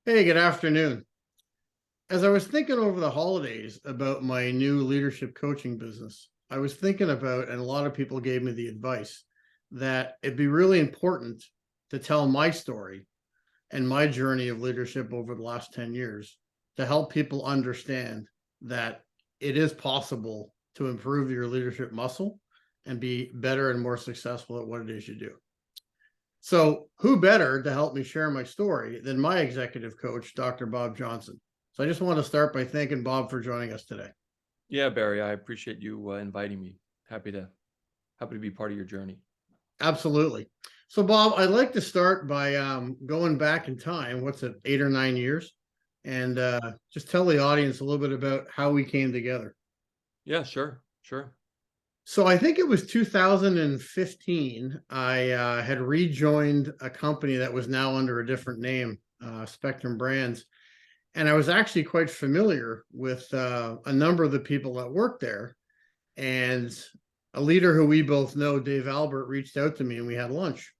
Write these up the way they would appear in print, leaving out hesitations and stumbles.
Hey, good afternoon. As I was thinking over the holidays about my new leadership coaching business, I was thinking about, and a lot of people gave me the advice that it'd be really important to tell my story and my journey of leadership over the last 10 years to help people understand that it is possible to improve your leadership muscle and be better and more successful at what it is you do. So, who better to help me share my story than my executive coach, Dr. Bob Johnson? So, I just want to start by thanking Bob for joining us today. Yeah, Barry, I appreciate you inviting me. Happy to be part of your journey. Absolutely. So, Bob, I'd like to start by going back in time. What's it, 8 or 9 years? And just tell the audience a little bit about how we came together. Yeah, sure. So, I think it was 2015. I had rejoined a company that was now under a different name, Spectrum Brands. And I was actually quite familiar with a number of the people that worked there. And a leader who we both know, Dave Albert, reached out to me and we had lunch.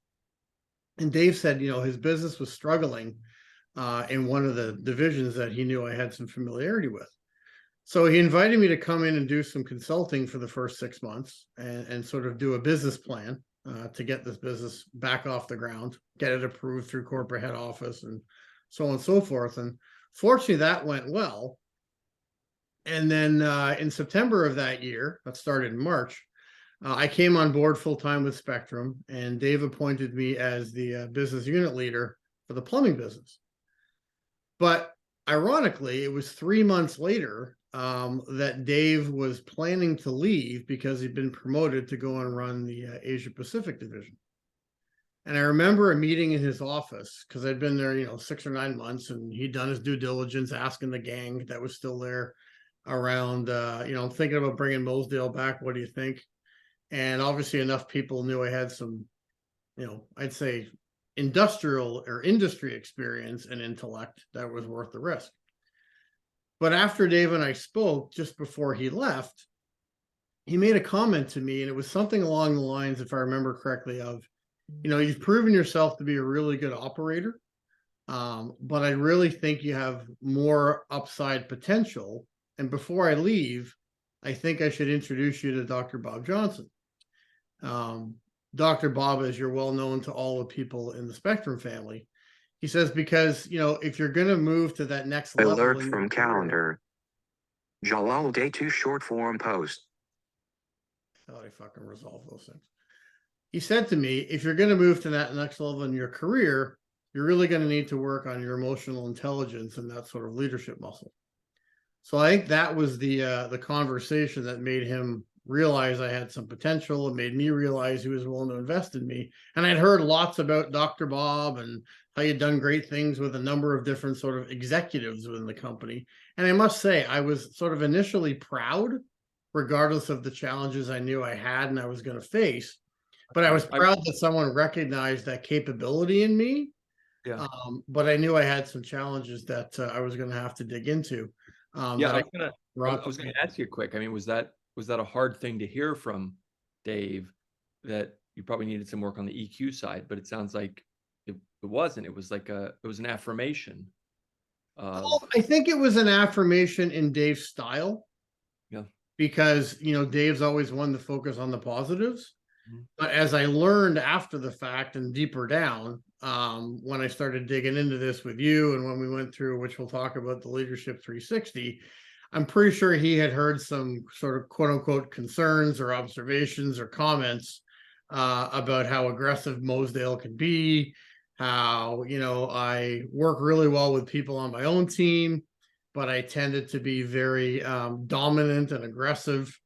And Dave said, his business was struggling in one of the divisions that he knew I had some familiarity with. So he invited me to come in and do some consulting for the first 6 months and sort of do a business plan to get this business back off the ground, get it approved through corporate head office and so on and so forth. And fortunately, that went well. And then in September of that year, that started in March, I came on board full time with Spectrum, and Dave appointed me as the business unit leader for the plumbing business. But ironically, it was 3 months later that Dave was planning to leave because he'd been promoted to go and run the Asia Pacific division. And I remember a meeting in his office because I'd been there, 6 or 9 months, and he'd done his due diligence, asking the gang that was still there around, I'm thinking about bringing Mosedale back. What do you think? And obviously, enough people knew I had some, I'd say industrial or industry experience and intellect that was worth the risk. But after Dave and I spoke just before he left, he made a comment to me, and it was something along the lines, if I remember correctly, of, you've proven yourself to be a really good operator, but I really think you have more upside potential. And before I leave, I think I should introduce you to Dr. Bob Johnson. Dr. Bob, as you're well known to all the people in the Spectrum family, he says, because, if you're going to move to that next level. Alert from calendar. Jalal Day 2 short form post. How I fucking resolve those things. He said to me, if you're going to move to that next level in your career, you're really going to need to work on your emotional intelligence and that sort of leadership muscle. So I think that was the conversation that made him realize I had some potential. It made me realize he was willing to invest in me. And I'd heard lots about Dr. Bob and how he'd done great things with a number of different sort of executives within the company. And I must say, I was sort of initially proud, regardless of the challenges I knew I had and I was going to face. But I was proud that someone recognized that capability in me. Yeah. But I knew I had some challenges that I was going to have to dig into. Yeah, I was gonna ask you quick. I mean, was that a hard thing to hear from Dave, that you probably needed some work on the EQ side? But it sounds like it wasn't. It was like it was an affirmation. I think it was an affirmation in Dave's style. Yeah. Because, Dave's always wanted to focus on the positives. Mhm. But as I learned after the fact and deeper down, when I started digging into this with you and when we went through, which we'll talk about, the Leadership 360, I'm pretty sure he had heard some sort of quote unquote concerns or observations or comments about how aggressive Mosedale can be, how, I work really well with people on my own team, but I tended to be very dominant and aggressive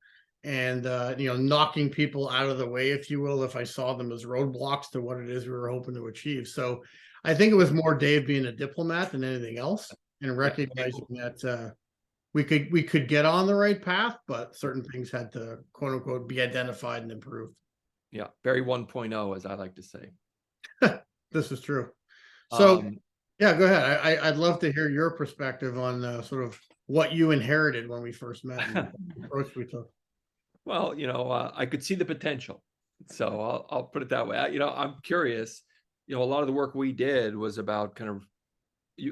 and, knocking people out of the way, if you will, if I saw them as roadblocks to what it is we were hoping to achieve. So I think it was more Dave being a diplomat than anything else and recognizing that we could get on the right path, but certain things had to, quote unquote, be identified and improved. Yeah, Barry 1.0, as I like to say. This is true. So, yeah, go ahead. I'd love to hear your perspective on sort of what you inherited when we first met and the approach we took. Well, I could see the potential, so I'll put it that way. I'm curious. A lot of the work we did was about kind of,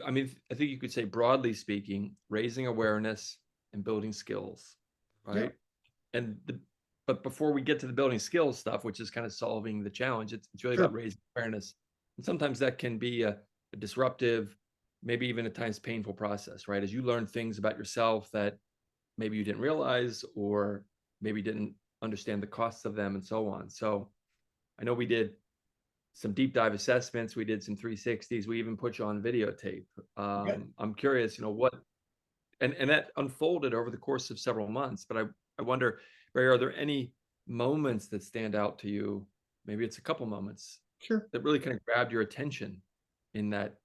I mean, I think you could say broadly speaking, raising awareness and building skills, Yeah. right? And but before we get to the building skills stuff, which is kind of solving the challenge, it's really Sure. about raising awareness. And sometimes that can be a disruptive, maybe even at times painful process, right? As you learn things about yourself that maybe you didn't realize, or maybe didn't understand the costs of them and so on. So I know we did some deep dive assessments. We did some 360s. We even put you on videotape. Okay. I'm curious, what, and that unfolded over the course of several months. But I wonder, Barry, are there any moments that stand out to you? Maybe it's a couple moments Sure. that really kind of grabbed your attention in that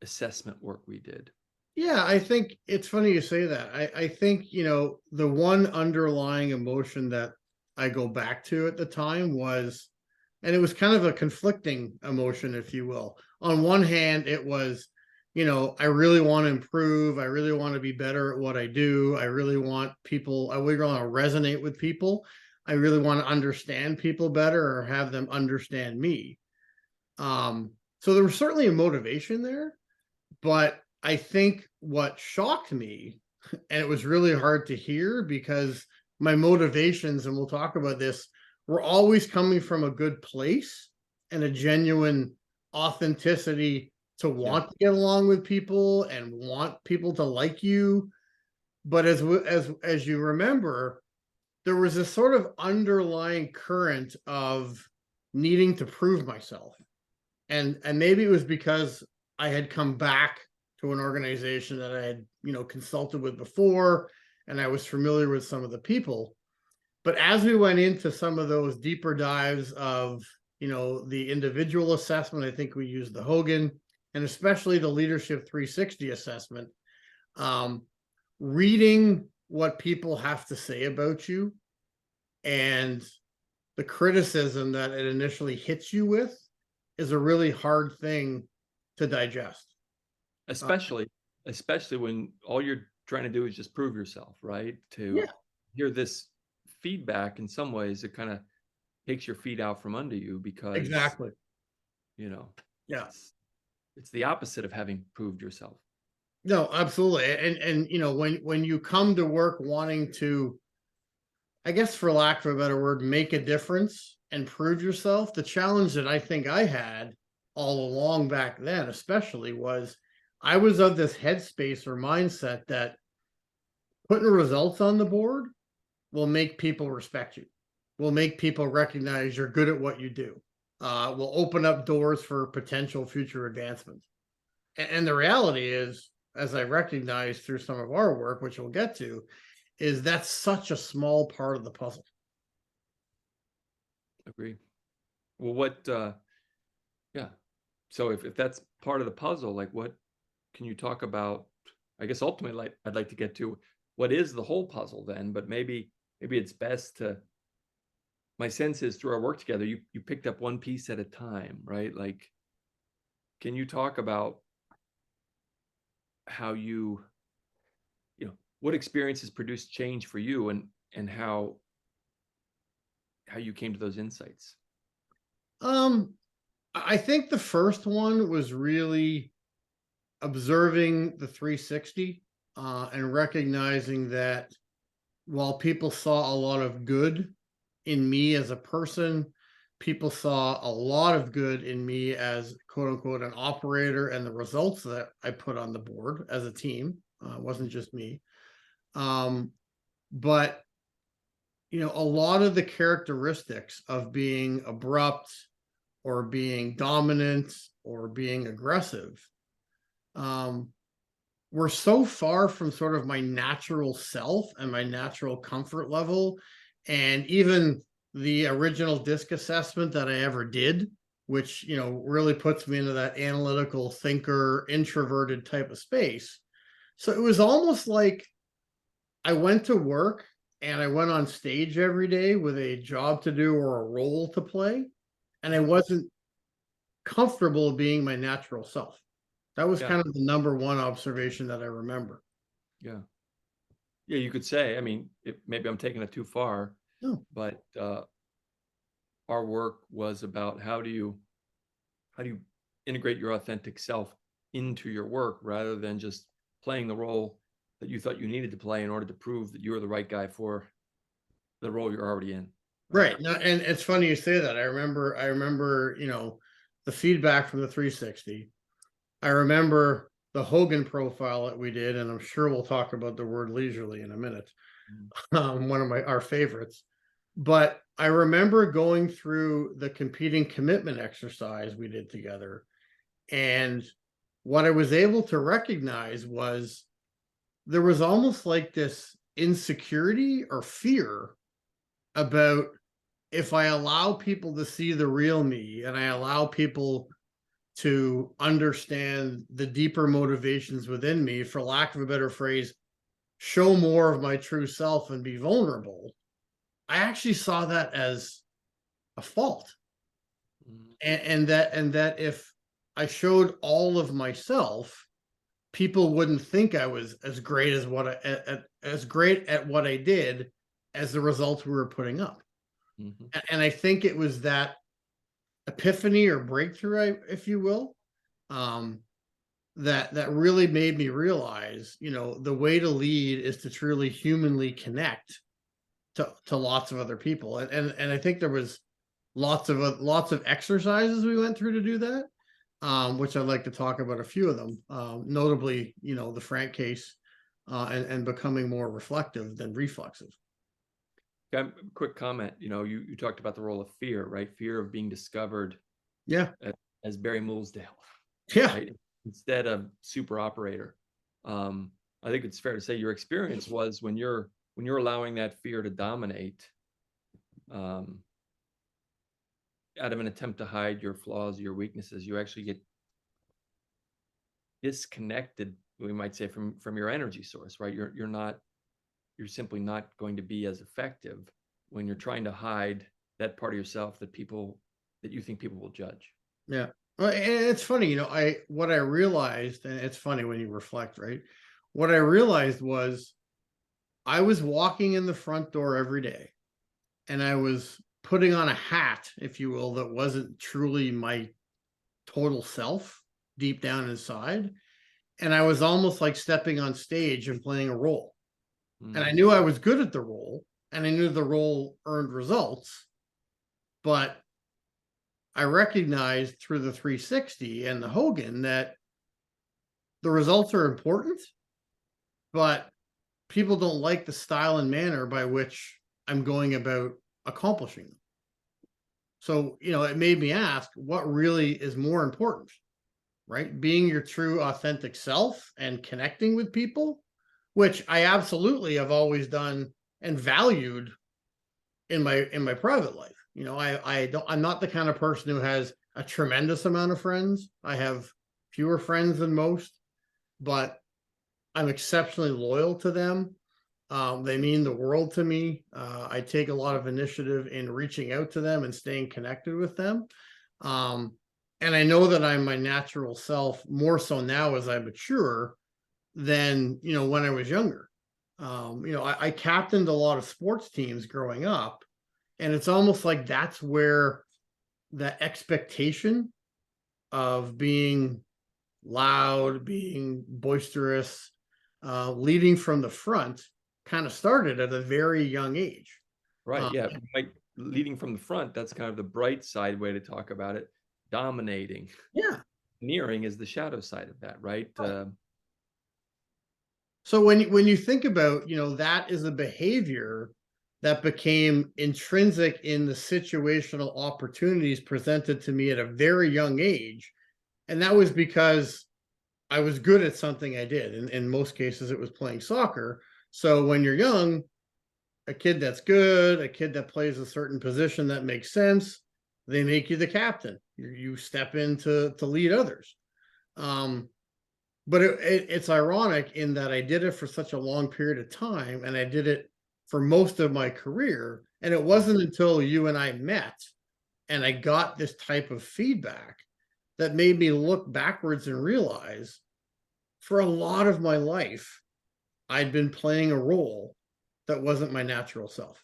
assessment work we did. Yeah, I think it's funny you say that. I think, the one underlying emotion that I go back to at the time was, and it was kind of a conflicting emotion, if you will. On one hand, it was, I really want to improve. I really want to be better at what I do. I really want people, I really want to resonate with people. I really want to understand people better or have them understand me. So there was certainly a motivation there, but I think what shocked me, and it was really hard to hear because my motivations, and we'll talk about this, were always coming from a good place and a genuine authenticity to want to get along with people and want people to like you. But as you remember, there was this sort of underlying current of needing to prove myself. And maybe it was because I had come back to an organization that I had, consulted with before, and I was familiar with some of the people. But as we went into some of those deeper dives of, the individual assessment, I think we used the Hogan, and especially the Leadership 360 assessment, um, reading what people have to say about you and the criticism that it initially hits you with is a really hard thing to digest. Especially when all you're trying to do is just prove yourself, right? To Yeah. hear this feedback, in some ways it kind of takes your feet out from under you, because Exactly. Yeah. it's the opposite of having proved yourself. No, absolutely. And when you come to work wanting to, I guess for lack of a better word, make a difference and prove yourself, the challenge that I think I had all along back then, especially, was I was of this headspace or mindset that putting results on the board will make people respect you, will make people recognize you're good at what you do, will open up doors for potential future advancement. And the reality is, as I recognize through some of our work, which we'll get to, is that's such a small part of the puzzle. Agree. Well, yeah. So if that's part of the puzzle, like, what can you talk about? I guess ultimately, like, I'd like to get to what is the whole puzzle then, but maybe it's best to, my sense is through our work together, you picked up one piece at a time, right? Like, can you talk about how what experiences produced change for you, and how you came to those insights? I think the first one was really observing the 360, and recognizing that while people saw a lot of good in me as a person, people saw a lot of good in me as quote unquote an operator, and the results that I put on the board as a team. It wasn't just me. But a lot of the characteristics of being abrupt or being dominant or being aggressive, um, were so far from sort of my natural self and my natural comfort level. And even the original DISC assessment that I ever did, which, really puts me into that analytical thinker, introverted type of space. So it was almost like I went to work and I went on stage every day with a job to do or a role to play, and I wasn't comfortable being my natural self. That was Yeah. kind of the number one observation that I remember. Yeah. Yeah, you could say, I mean, maybe I'm taking it too far, No. but our work was about how do you integrate your authentic self into your work rather than just playing the role that you thought you needed to play in order to prove that you were the right guy for the role you're already in. Right. No, and it's funny you say that. I remember, the feedback from the 360. I remember the Hogan profile that we did, and I'm sure we'll talk about the word leisurely in a minute. One of our favorites. But I remember going through the competing commitment exercise we did together. And what I was able to recognize was there was almost like this insecurity or fear about, if I allow people to see the real me and I allow people to understand the deeper motivations within me, for lack of a better phrase, show more of my true self and be vulnerable, I actually saw that as a fault. And that if I showed all of myself, people wouldn't think I was as great as as great at what I did as the results we were putting up. And I think it was that epiphany or breakthrough, if you will, that really made me realize, the way to lead is to truly humanly connect to lots of other people. And I think there was lots of exercises we went through to do that, which I'd like to talk about a few of them, notably, the Frank case, and becoming more reflective than reflexive. Quick comment. You talked about the role of fear, right? Fear of being discovered. Yeah. As Barry Moulsdale. Yeah. Right? Instead of super operator. I think it's fair to say your experience was when you're allowing that fear to dominate, out of an attempt to hide your flaws, your weaknesses, you actually get disconnected, we might say, from your energy source, right? You're simply not going to be as effective when you're trying to hide that part of yourself that you think people will judge. Yeah. Well, and it's funny, what I realized, and it's funny when you reflect, right? What I realized was I was walking in the front door every day and I was putting on a hat, if you will, that wasn't truly my total self deep down inside. And I was almost like stepping on stage and playing a role. And I knew I was good at the role and I knew the role earned results, but I recognized through the 360 and the Hogan that the results are important, but people don't like the style and manner by which I'm going about accomplishing them. So, it made me ask what really is more important, right? Being your true authentic self and connecting with people, which I absolutely have always done and valued in my private life. I'm not the kind of person who has a tremendous amount of friends. I have fewer friends than most, but I'm exceptionally loyal to them. They mean the world to me. I take a lot of initiative in reaching out to them and staying connected with them. And I know that I'm my natural self more so now as I mature than, when I was younger. I captained a lot of sports teams growing up, and it's almost like that's where the expectation of being loud, being boisterous, leading from the front kind of started at a very young age. Right. Yeah. Like leading from the front, that's kind of the bright side way to talk about it. Dominating. Yeah. Nearing is the shadow side of that, right? So when you think about, that is a behavior that became intrinsic in the situational opportunities presented to me at a very young age. And that was because I was good at something I did. In most cases, it was playing soccer. So when you're young, a kid that's good, a kid that plays a certain position that makes sense, they make you the captain. You step in to lead others. But it's ironic in that I did it for such a long period of time, and I did it for most of my career. And it wasn't until you and I met and I got this type of feedback that made me look backwards and realize for a lot of my life, I'd been playing a role that wasn't my natural self.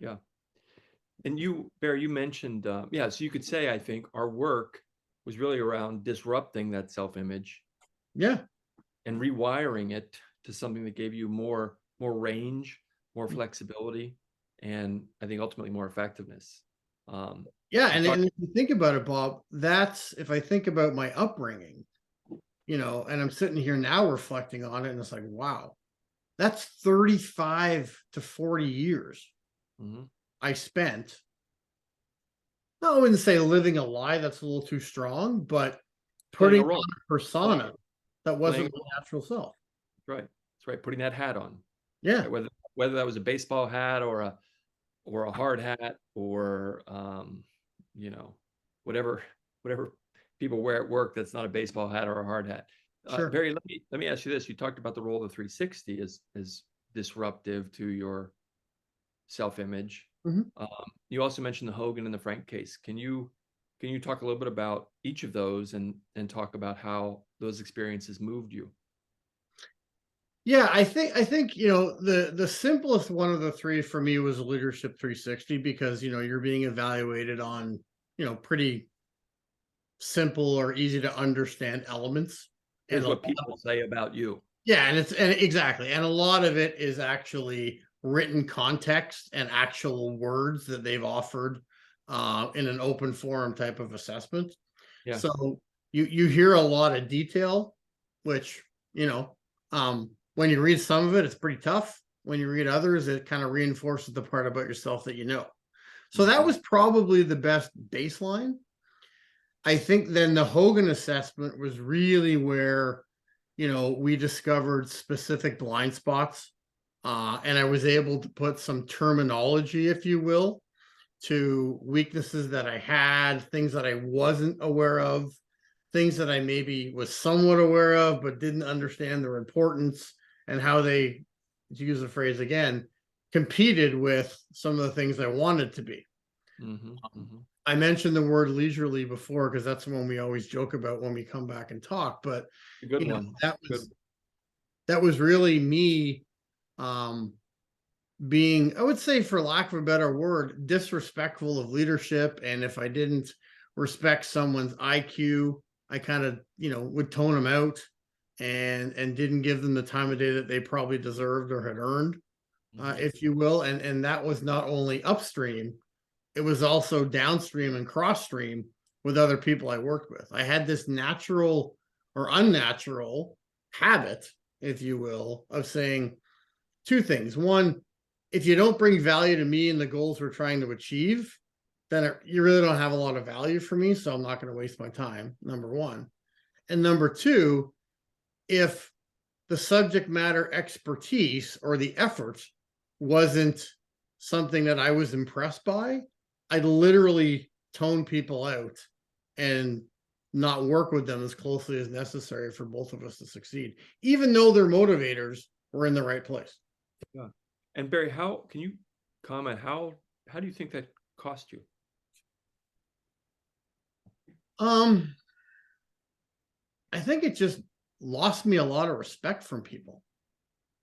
Yeah. And Barry, you mentioned, so you could say, I think our work was really around disrupting that self-image Yeah. and rewiring it to something that gave you more range, more flexibility, and I think ultimately more effectiveness. Yeah. You And, talked, and if you think about it, Bob, that's, if I think about my upbringing, and I'm sitting here now reflecting on it, and it's like, wow, that's 35 to 40 years Mhm. I spent. No, I wouldn't say living a lie, that's a little too strong, but Playing putting a on role, a persona that playing wasn't a my role. natural self. That's right. That's right. Putting that hat on, Yeah, right? Whether that was a baseball hat or a hard hat or you know, whatever whatever people wear at work that's not a baseball hat or a hard hat. sure. Barry, let me ask you this. You talked about the role of the 360 as disruptive to your self-image. Mhm. You also mentioned the Hogan and the Frank case. Can you talk a little bit about each of those and talk about how those experiences moved you? Yeah, I think the simplest one of the three for me was leadership 360, because you're being evaluated on pretty simple or easy to understand elements. And Here's what people say about you. yeah, and exactly, and a lot of it is actually written context and actual words that they've offered in an open forum type of assessment. Yeah. So you hear a lot of detail, which when you read some of it, it's pretty tough. When you read others, it kind of reinforces the part about yourself that you know. So that Mhm. was probably the best baseline. I think then the Hogan assessment was really where we discovered specific blind spots. And I was able to put some terminology, if you will, to weaknesses that I had, things that I wasn't aware of, things that I maybe was somewhat aware of, but didn't understand their importance and how they, to use the phrase again, competed with some of the things I wanted to be. Mhm. Mhm. I mentioned the word leisurely before because that's the one we always joke about when we come back and talk. But A good one. that Good. was really me um, being, I would say, for lack of a better word, disrespectful of leadership. And if I didn't respect someone's IQ, I kind of, would tone them out and didn't give them the time of day that they probably deserved or had earned, Mhm. if you will. And that was not only upstream, it was also downstream and cross stream with other people I worked with. I had this natural or unnatural habit, if you will, of saying two things. One, if you don't bring value to me and the goals we're trying to achieve, then you really don't have a lot of value for me. So I'm not going to waste my time, number one. And number two, if the subject matter expertise or the effort wasn't something that I was impressed by, I'd literally tone people out and not work with them as closely as necessary for both of us to succeed, even though their motivators were in the right place. Yeah. And Barry, how can you comment? How do you think that cost you? Um, I think it just lost me a lot of respect from people.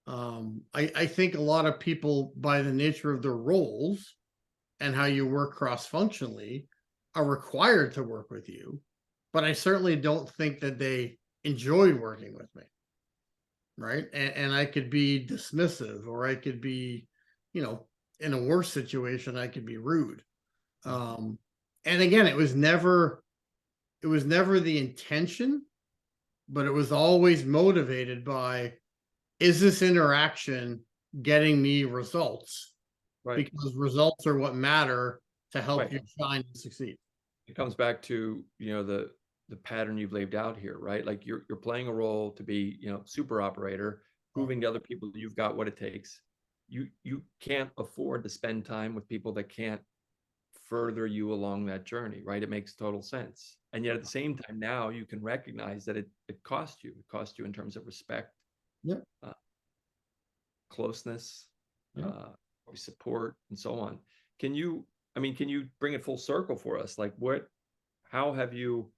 I think a lot of people, by the nature of their roles and how you work cross functionally, are required to work with you. But I certainly don't think that they enjoyed working with me. Right. And I could be dismissive, or I could be, in a worse situation, I could be rude. Um, and again, it was never the intention, but it was always motivated by, is this interaction getting me results? Right. Because results are what matter to help Right. you shine and succeed. It comes back to, the pattern you've laid out here, right? Like you're playing a role to be, super operator, proving to other people that you've got what it takes. You can't afford to spend time with people that can't further you along that journey, right? It makes total sense. And yet at the same time, now you can recognize that it cost you. It cost you in terms of respect, Yep. uh, closeness, Yep. uh, support, and so on. Can you bring it full circle for us? Like how have you,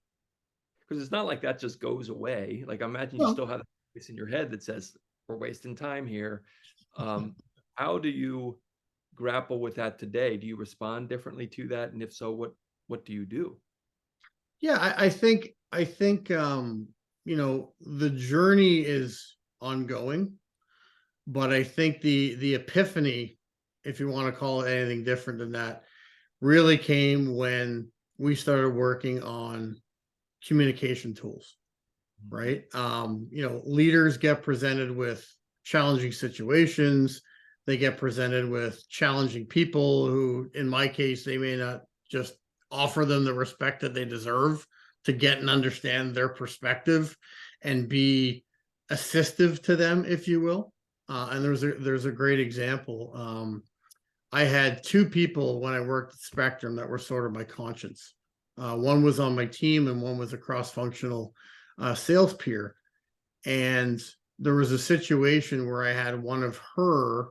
because it's not like that just goes away. Like I imagine you Well, still have this in your head that says, we're wasting time here. Um, how do you grapple with that today? Do you respond differently to that? And if so, what do you do? yeah, I think the journey is ongoing, but I think the epiphany, if you want to call it anything different than that, really came when we started working on communication tools, right? Leaders get presented with challenging situations. They get presented with challenging people who, in my case, they may not just offer them the respect that they deserve to get and understand their perspective and be assistive to them, if you will. And there's a great example. I had two people when I worked at Spectrum that were sort of my conscience. One was on my team and one was a cross-functional sales peer. And there was a situation where I had one of her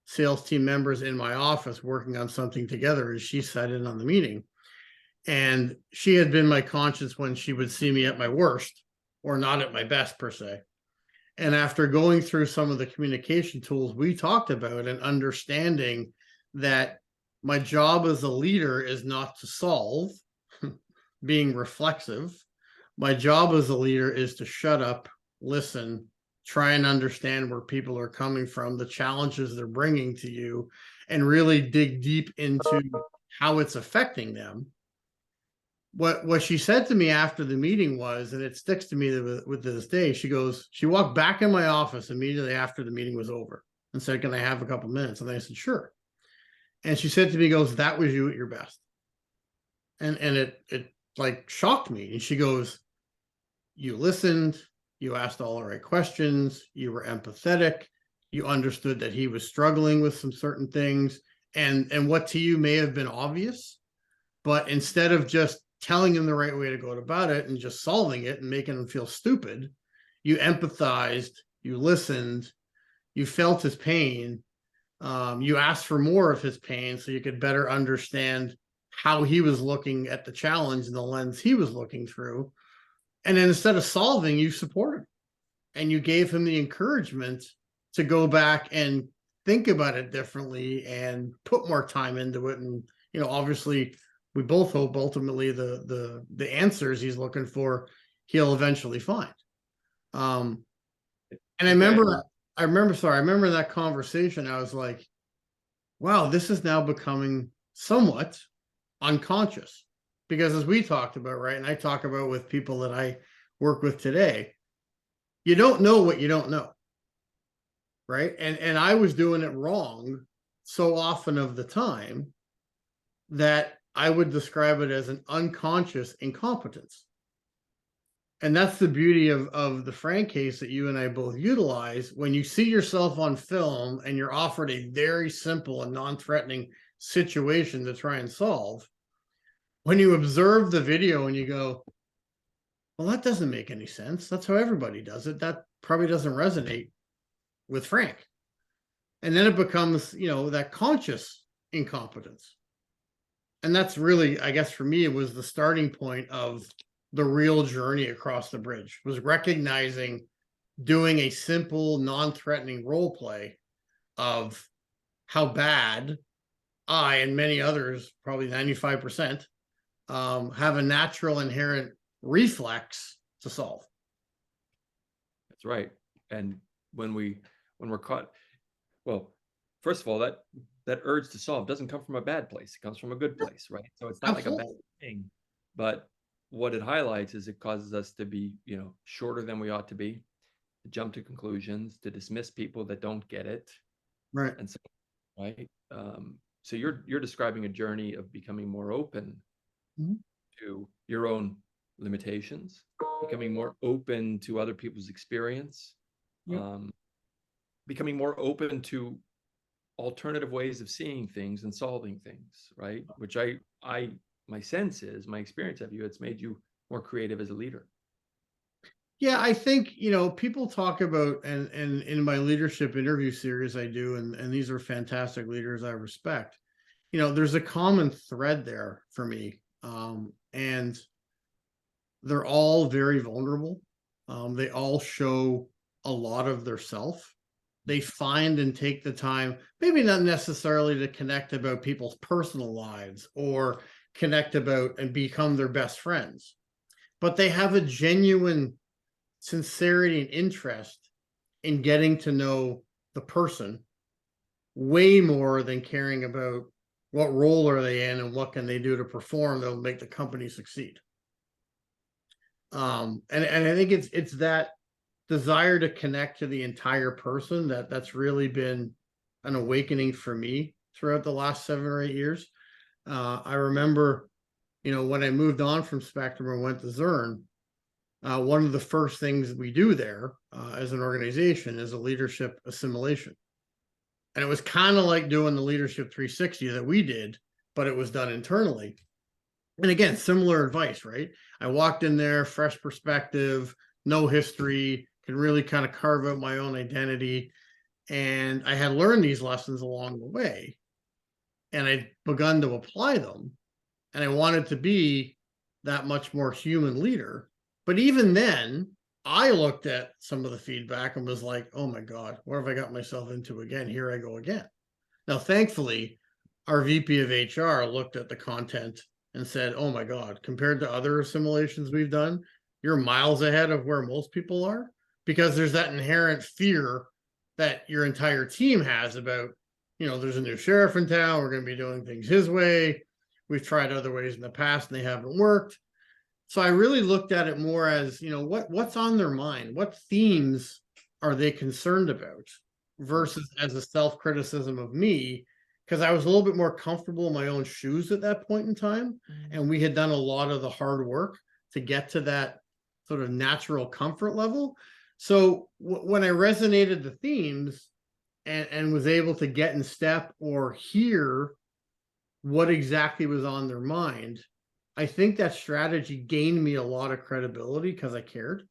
sales team members in my office working on something together as she sat in on the meeting. And she had been my conscience when she would see me at my worst or not at my best per se. And after going through some of the communication tools we talked about and understanding that my job as a leader is not to solve, being reflexive. My job as a leader is to shut up, listen, try and understand where people are coming from, the challenges they're bringing to you, and really dig deep into how it's affecting them. What she said to me after the meeting was, and it sticks to me with this day, she walked back in my office immediately after the meeting was over and said, "Can I have a couple minutes?" And I said, "Sure." And she said to me, goes, "That was you at your best." And it like shocked me. And she goes, "You listened, you asked all the right questions, you were empathetic, you understood that he was struggling with some certain things, and what to you may have been obvious, but instead of just telling him the right way to go about it and just solving it and making him feel stupid, you empathized, you listened, you felt his pain, you asked for more of his pain so you could better understand how he was looking at the challenge and the lens he was looking through. And then instead of solving, you supported and you gave him the encouragement to go back and think about it differently and put more time into it. And, obviously we both hope ultimately the answers he's looking for, he'll eventually find. And I remember that conversation. I was like, wow, this is now becoming somewhat unconscious, because as we talked about, right, and I talk about with people that I work with today, you don't know what you don't know, right? And I was doing it wrong so often of the time that I would describe it as an unconscious incompetence. And that's the beauty of the Frank case that you and I both utilize. When you see yourself on film and you're offered a very simple and non-threatening situation to try and solve, when you observe the video and you go, well, that doesn't make any sense. That's how everybody does it. That probably doesn't resonate with Frank. And then it becomes, that conscious incompetence. And that's really, I guess for me, it was the starting point of the real journey across the bridge, was recognizing, doing a simple, non-threatening role play of how bad I and many others, probably 95%, have a natural inherent reflex to solve. That's right. And when we're caught, well, first of all, that urge to solve doesn't come from a bad place. It comes from a good place, right? So it's not Absolutely. Like a bad thing, but what it highlights is it causes us to be, shorter than we ought to be, to jump to conclusions, to dismiss people that don't get it. Right. And so, right. So you're describing a journey of becoming more open to your own limitations, becoming more open to other people's experience, becoming more open to alternative ways of seeing things and solving things, right? Which my sense is, my experience of you, it's made you more creative as a leader. Yeah, I think, people talk about, and in my leadership interview series I do, and these are fantastic leaders I respect, there's a common thread there for me. And they're all very vulnerable. They all show a lot of their self. They find and take the time, maybe not necessarily to connect about people's personal lives or connect about and become their best friends, but they have a genuine sincerity and interest in getting to know the person way more than caring about what role are they in and what can they do to perform that'll make the company succeed. And I think it's that desire to connect to the entire person that's really been an awakening for me throughout the last 7 or 8 years. I remember, when I moved on from Spectrum and went to Zurn, one of the first things we do there as an organization is a leadership assimilation. And it was kind of like doing the leadership 360 that we did, but it was done internally. And again, similar advice, right? I walked in there, fresh perspective, no history, can really kind of carve out my own identity. And I had learned these lessons along the way, and I'd begun to apply them. And I wanted to be that much more human leader. But even then, I looked at some of the feedback and was like, oh my God, what have I got myself into again? Here I go again. Now, thankfully, our VP of HR looked at the content and said, oh my God, compared to other assimilations we've done, you're miles ahead of where most people are, because there's that inherent fear that your entire team has about, there's a new sheriff in town, we're going to be doing things his way. We've tried other ways in the past and they haven't worked. So I really looked at it more as, what's on their mind? What themes are they concerned about? Versus as a self-criticism of me, because I was a little bit more comfortable in my own shoes at that point in time. And we had done a lot of the hard work to get to that sort of natural comfort level. So when I resonated the themes and was able to get in step or hear what exactly was on their mind, I think that strategy gained me a lot of credibility because I cared.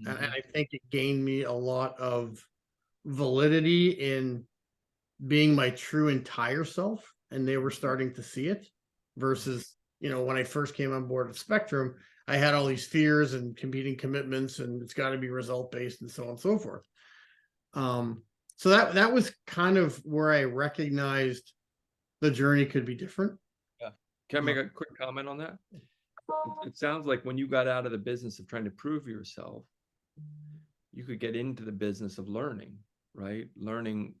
And I think it gained me a lot of validity in being my true entire self, and they were starting to see it. Versus, when I first came on board at Spectrum, I had all these fears and competing commitments, and it's got to be result based and so on and so forth. So that was kind of where I recognized the journey could be different. Yeah. Can I make a quick comment on that? It sounds like when you got out of the business of trying to prove yourself, you could get into the business of learning, right? Learning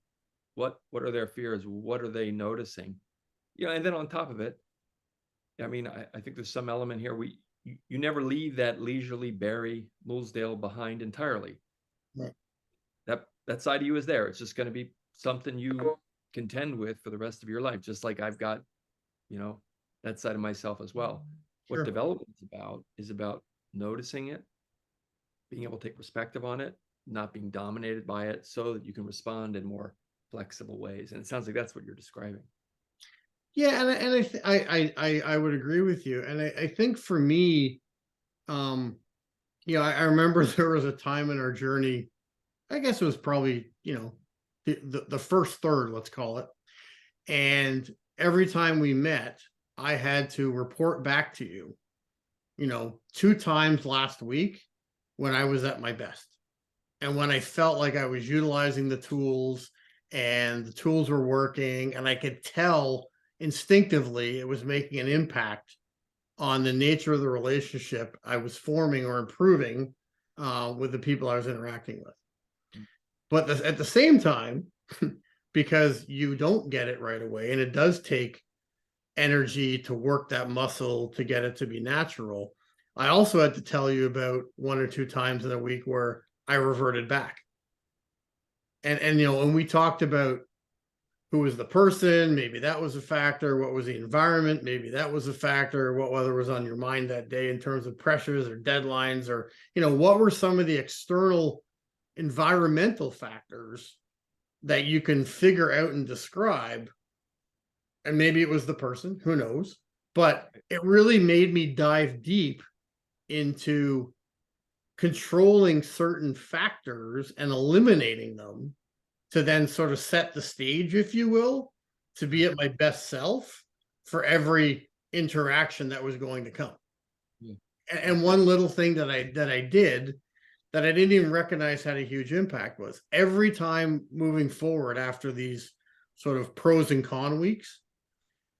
what are their fears, what are they noticing, and then on top of it, I mean, I think there's some element here. You never leave that leisurely Barry Mullsdale behind entirely. Right. That side of you is there. It's just going to be something you contend with for the rest of your life, just like I've got, that side of myself as well. Sure. What development is about noticing it, being able to take perspective on it, not being dominated by it, so that you can respond in more flexible ways. And it sounds like that's what you're describing. Yeah, and I would agree with you. And I think for me, I remember there was a time in our journey, I guess it was probably, the first third, let's call it. And every time we met, I had to report back to you, 2 times last week when I was at my best. And when I felt like I was utilizing the tools and the tools were working, and I could tell instinctively it was making an impact on the nature of the relationship I was forming or improving with the people I was interacting with. But at the same time, because you don't get it right away, and it does take energy to work that muscle to get it to be natural, I also had to tell you about 1 or 2 times in a week where I reverted back. And when we talked about who was the person, maybe that was a factor. What was the environment? Maybe that was a factor. What weather was on your mind that day in terms of pressures or deadlines, or, what were some of the external environmental factors that you can figure out and describe. And maybe it was the person, who knows, but it really made me dive deep into controlling certain factors and eliminating them to then sort of set the stage, if you will, to be at my best self for every interaction that was going to come. Yeah. And one little thing that I did that I didn't even recognize had a huge impact was every time moving forward after these sort of pros and con weeks,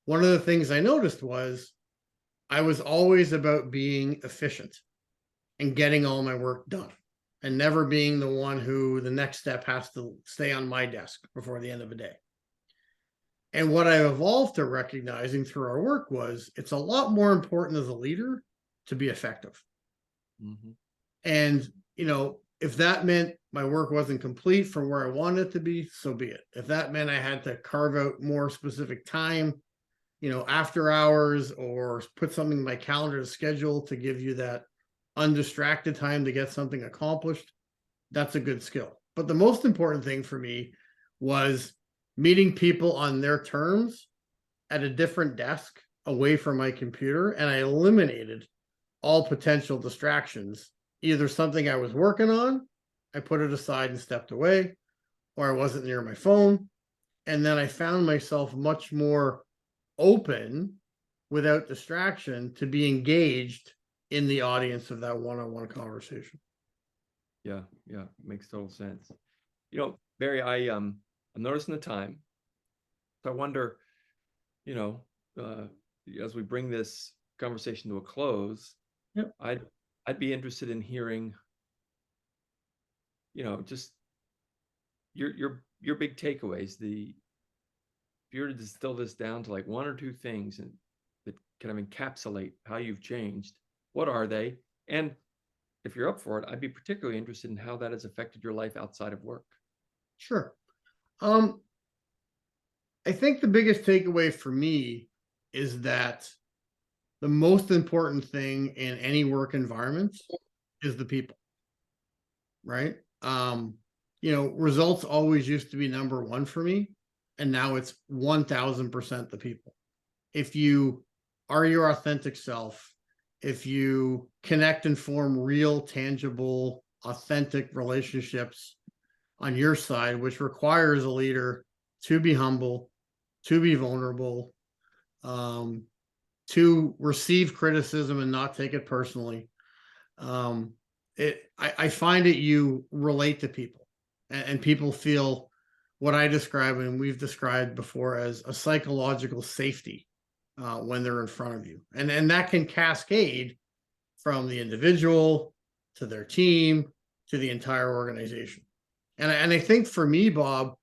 one of the things I noticed was I was always about being efficient and getting all my work done. and never being the one who the next step has to stay on my desk before the end of the day. And what I evolved to recognizing through our work was it's a lot more important as a leader to be effective. Mhm. And, if that meant my work wasn't complete from where I wanted it to be, so be it. If that meant I had to carve out more specific time, after hours, or put something in my calendar to schedule to give you that undistracted time to get something accomplished, that's a good skill. But the most important thing for me was meeting people on their terms at a different desk away from my computer. And I eliminated all potential distractions, either something I was working on, I put it aside and stepped away, or I wasn't near my phone. And then I found myself much more open without distraction to be engaged in the audience of that one-on-one conversation. Yeah, makes total sense. Barry, I'm noticing the time. So I wonder, you know, as we bring this conversation to a close, Yep. I'd be interested in hearing, just your big takeaways. If you were to distill this down to like one or two things and that kind of encapsulate how you've changed, what are they? And if you're up for it, I'd be particularly interested in how that has affected your life outside of work. Sure. I think the biggest takeaway for me is that the most important thing in any work environment is the people, right? Results always used to be number one for me, and now it's 1000% the people. If you are your authentic self, if you connect and form real, tangible, authentic relationships on your side, which requires a leader to be humble, to be vulnerable, to receive criticism and not take it personally. I find it, you relate to people, and people feel what I describe and we've described before as a psychological safety when they're in front of you. And that can cascade from the individual to their team to the entire organization. And I think for me, Bob,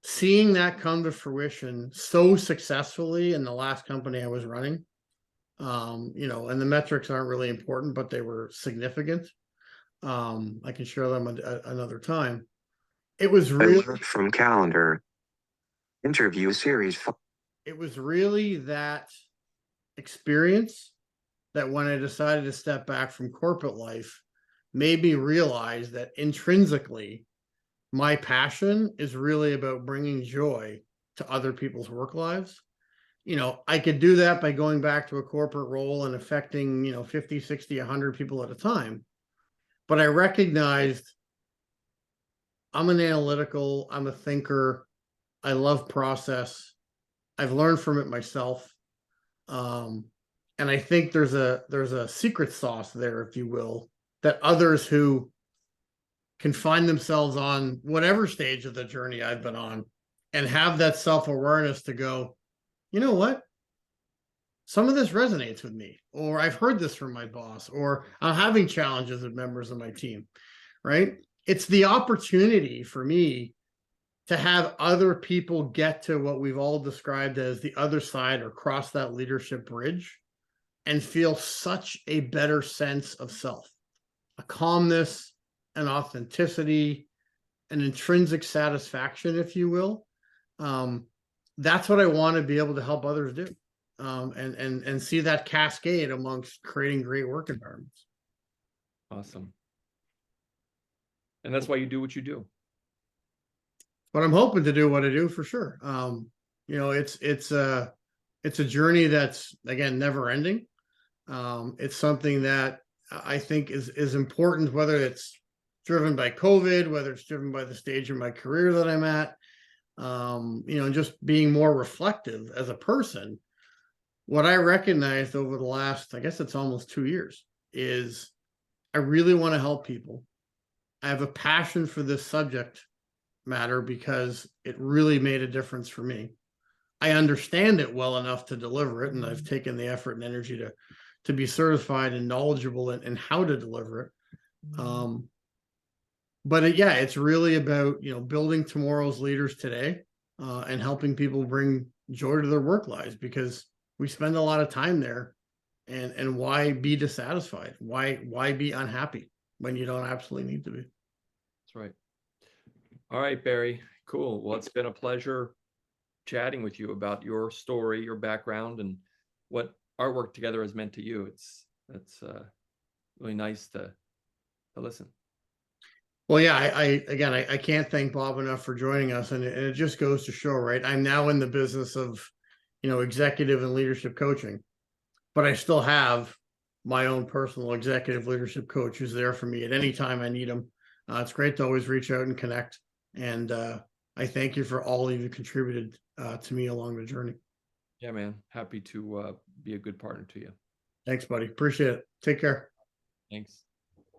seeing that come to fruition so successfully in the last company I was running, and the metrics aren't really important, but they were significant. I can share them another time. It was really from calendar. Interview series. It was really that experience that when I decided to step back from corporate life made me realize that intrinsically my passion is really about bringing joy to other people's work lives. I could do that by going back to a corporate role and affecting, 50, 60, 100 people at a time. But I recognized I'm I'm a thinker. I love process. I've learned from it myself. And I think there's a secret sauce there, if you will, that others who can find themselves on whatever stage of the journey I've been on and have that self-awareness to go, you know what? Some of this resonates with me, or I've heard this from my boss, or I'm having challenges with members of my team, right? It's the opportunity for me to have other people get to what we've all described as the other side or cross that leadership bridge and feel such a better sense of self, a calmness, an authenticity, an intrinsic satisfaction, if you will. That's what I want to be able to help others do. And see that cascade amongst creating great work environments. Awesome. And that's why you do what you do. But I'm hoping to do what I do for sure. It's a journey that's, again, never ending. It's something that I think is important, whether it's driven by COVID, whether it's driven by the stage of my career that I'm at, and just being more reflective as a person. What I recognized over the last, I guess it's almost 2 years, is I really want to help people. I have a passion for this subject matter because it really made a difference for me. I understand it well enough to deliver it, and I've taken the effort and energy to be certified and knowledgeable in how to deliver it. But yeah, it's really about, building tomorrow's leaders today, and helping people bring joy to their work lives, because we spend a lot of time there. And why be dissatisfied? Why be unhappy when you don't absolutely need to be? That's right. All right, Barry. Cool. Well, it's been a pleasure chatting with you about your story, your background, and what our work together has meant to you. It's really nice to listen. Well, yeah, I can't thank Bob enough for joining us, and it just goes to show, right? I'm now in the business of, executive and leadership coaching, but I still have my own personal executive leadership coach who's there for me at any time I need him. It's great to always reach out and connect, and I thank you for all you contributed to me along the journey. Yeah, man. Happy to be a good partner to you. Thanks, buddy. Appreciate it. Take care. Thanks.